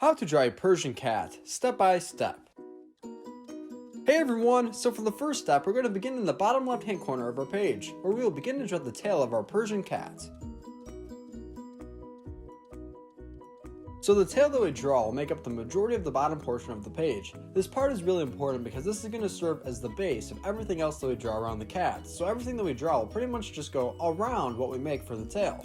How to draw a Persian cat, step by step. Hey everyone, so for the first step, we're going to begin in the bottom left hand corner of our page, where we will begin to draw the tail of our Persian cat. So the tail that we draw will make up the majority of the bottom portion of the page. This part is really important because this is going to serve as the base of everything else that we draw around the cat, so everything that we draw will pretty much just go around what we make for the tail.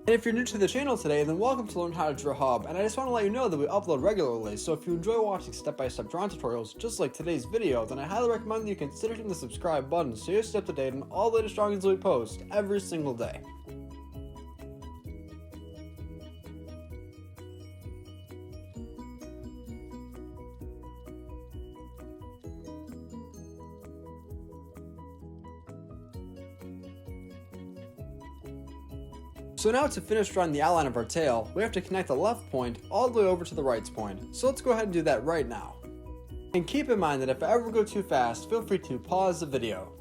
And if you're new to the channel today, then welcome to Learn How to Draw Hub, and I just want to let you know that we upload regularly, so if you enjoy watching step-by-step drawing tutorials just like today's video, then I highly recommend that you consider hitting the subscribe button so you're up to date on all the latest drawings that we post every single day. So now to finish drawing the outline of our tail, we have to connect the left point all the way over to the right point. So let's go ahead and do that right now. And keep in mind that if I ever go too fast, feel free to pause the video.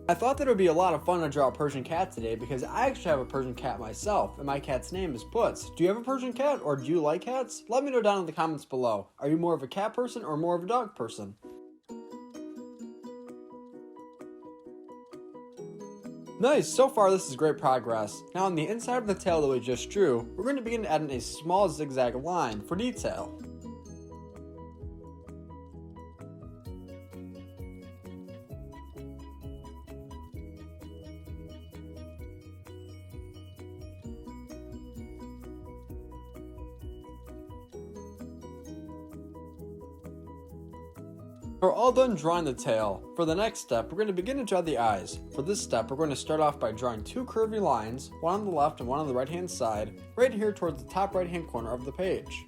I thought that it would be a lot of fun to draw a Persian cat today because I actually have a Persian cat myself, and my cat's name is Puts. Do you have a Persian cat, or do you like cats? Let me know down in the comments below. Are you more of a cat person or more of a dog person? Nice, so far this is great progress. Now on the inside of the tail that we just drew, we're going to begin adding a small zigzag line for detail. We're all done drawing the tail. For the next step, we're going to begin to draw the eyes. For this step, we're going to start off by drawing two curvy lines, one on the left and one on the right hand side, right here towards the top right hand corner of the page.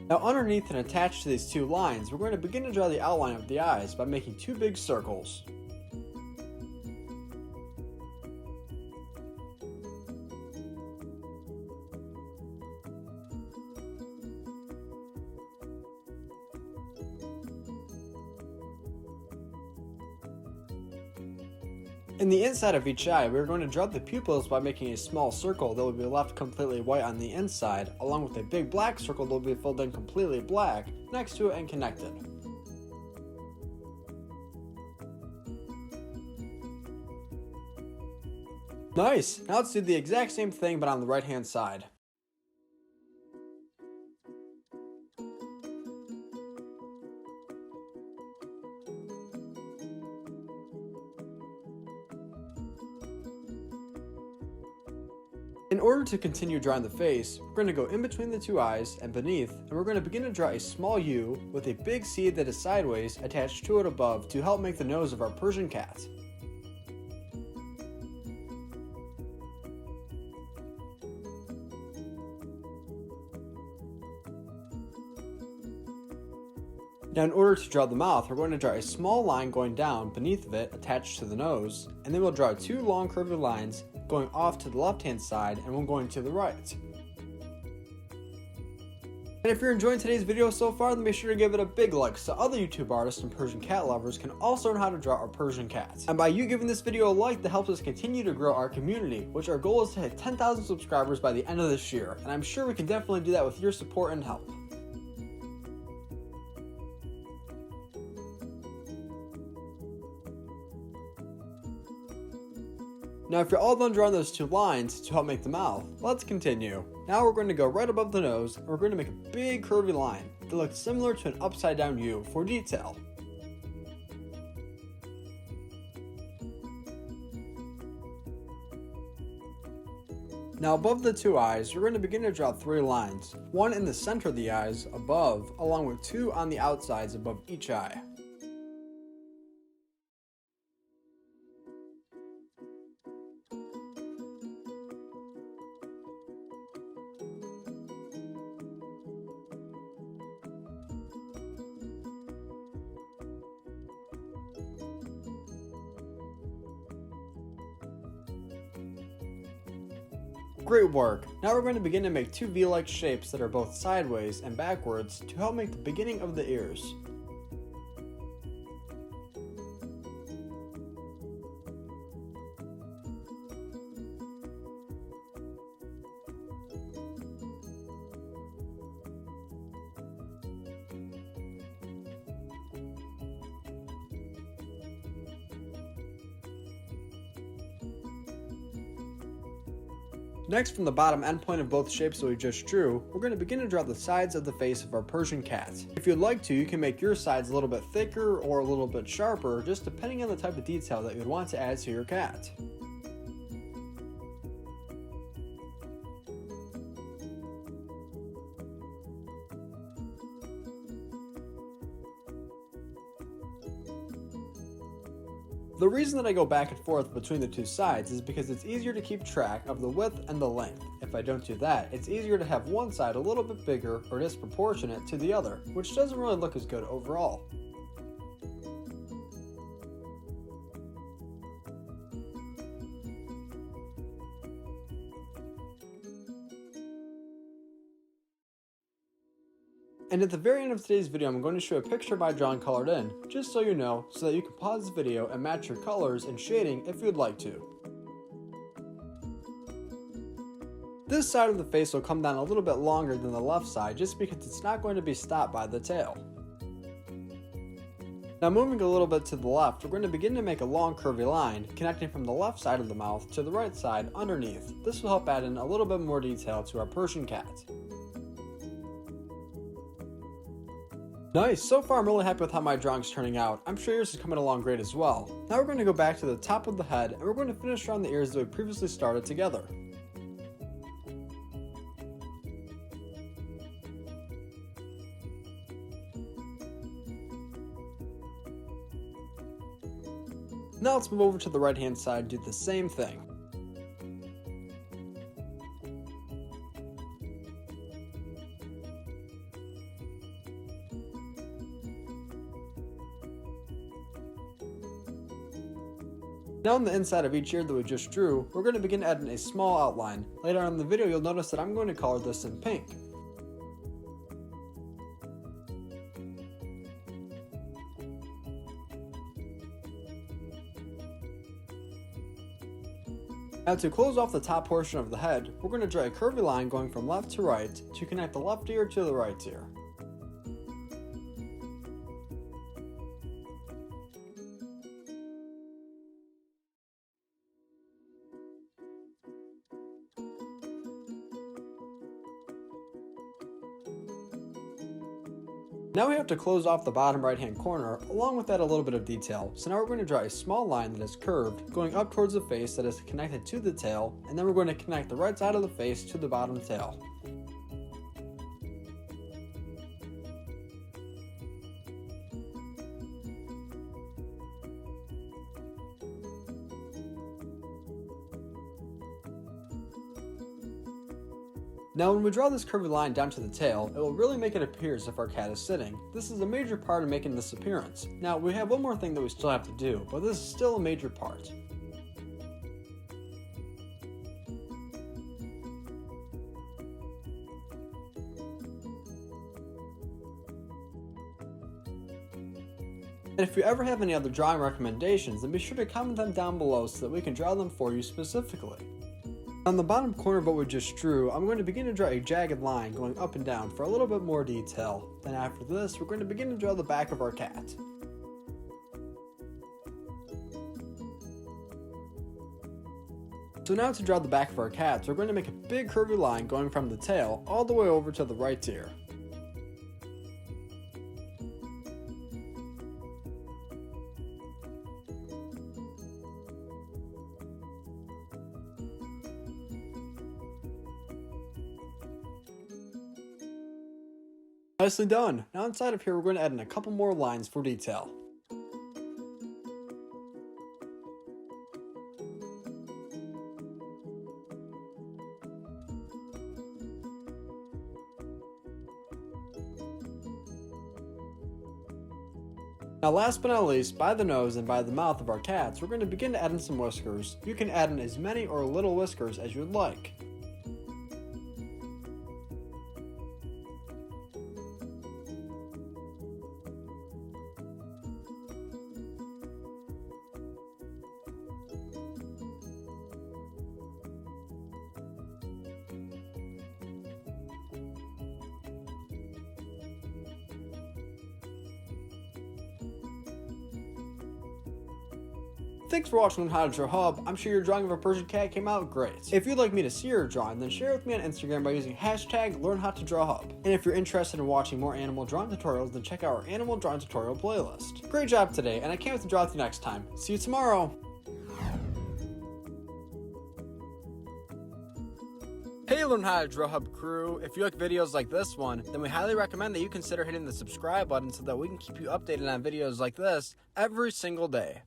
Now underneath and attached to these two lines, we're going to begin to draw the outline of the eyes by making two big circles. In the inside of each eye, we are going to draw the pupils by making a small circle that will be left completely white on the inside, along with a big black circle that will be filled in completely black next to it and connected. Nice! Now let's do the exact same thing but on the right hand side. In order to continue drawing the face, we're going to go in between the two eyes and beneath, and we're going to begin to draw a small U with a big C that is sideways attached to it above to help make the nose of our Persian cat. Now in order to draw the mouth, we're going to draw a small line going down beneath of it attached to the nose, and then we'll draw two long curvy lines going off to the left hand side and one going to the right. And if you're enjoying today's video so far, then be sure to give it a big like so other YouTube artists and Persian cat lovers can also learn how to draw our Persian cats. And by you giving this video a like, that helps us continue to grow our community, which our goal is to hit 10,000 subscribers by the end of this year, and I'm sure we can definitely do that with your support and help. Now if you're all done drawing those two lines to help make the mouth, let's continue. Now we're going to go right above the nose and we're going to make a big curvy line that looks similar to an upside down U for detail. Now above the two eyes, you're going to begin to draw three lines, one in the center of the eyes above, along with two on the outsides above each eye. Great work! Now we're going to begin to make two V-like shapes that are both sideways and backwards to help make the beginning of the ears. Next, from the bottom end point of both shapes that we just drew, we're going to begin to draw the sides of the face of our Persian cat. If you'd like to, you can make your sides a little bit thicker or a little bit sharper, just depending on the type of detail that you'd want to add to your cat. The reason that I go back and forth between the two sides is because it's easier to keep track of the width and the length. If I don't do that, it's easier to have one side a little bit bigger or disproportionate to the other, which doesn't really look as good overall. And at the very end of today's video, I'm going to show a picture of my drawing colored in, just so you know, so that you can pause the video and match your colors and shading if you'd like to. This side of the face will come down a little bit longer than the left side just because it's not going to be stopped by the tail. Now moving a little bit to the left, we're going to begin to make a long curvy line connecting from the left side of the mouth to the right side underneath. This will help add in a little bit more detail to our Persian cat. Nice! So far I'm really happy with how my drawing's turning out. I'm sure yours is coming along great as well. Now we're going to go back to the top of the head and we're going to finish around the ears that we previously started together. Now let's move over to the right hand side and do the same thing. Now on the inside of each ear that we just drew, we're going to begin adding a small outline. Later on in the video you'll notice that I'm going to color this in pink. Now to close off the top portion of the head, we're going to draw a curvy line going from left to right to connect the left ear to the right ear. Now we have to close off the bottom right hand corner, along with that a little bit of detail. So now we're going to draw a small line that is curved, going up towards the face that is connected to the tail, and then we're going to connect the right side of the face to the bottom tail. Now when we draw this curvy line down to the tail, it will really make it appear as if our cat is sitting. This is a major part of making this appearance. Now we have one more thing that we still have to do, but this is still a major part. And if you ever have any other drawing recommendations, then be sure to comment them down below so that we can draw them for you specifically. On the bottom corner of what we just drew, I'm going to begin to draw a jagged line going up and down for a little bit more detail. Then after this, we're going to begin to draw the back of our cat. So now to draw the back of our cat, we're going to make a big curvy line going from the tail all the way over to the right ear. Nicely done! Now inside of here we're going to add in a couple more lines for detail. Now last but not least, by the nose and by the mouth of our cats, we're going to begin to add in some whiskers. You can add in as many or little whiskers as you'd like. Thanks for watching Learn How to Draw Hub. I'm sure your drawing of a Persian cat came out great. If you'd like me to see your drawing, then share it with me on Instagram by using hashtag #LearnHowToDrawHub. And if you're interested in watching more animal drawing tutorials, then check out our animal drawing tutorial playlist. Great job today, and I can't wait to draw with you next time. See you tomorrow! Hey Learn How to Draw Hub crew, if you like videos like this one, then we highly recommend that you consider hitting the subscribe button so that we can keep you updated on videos like this every single day.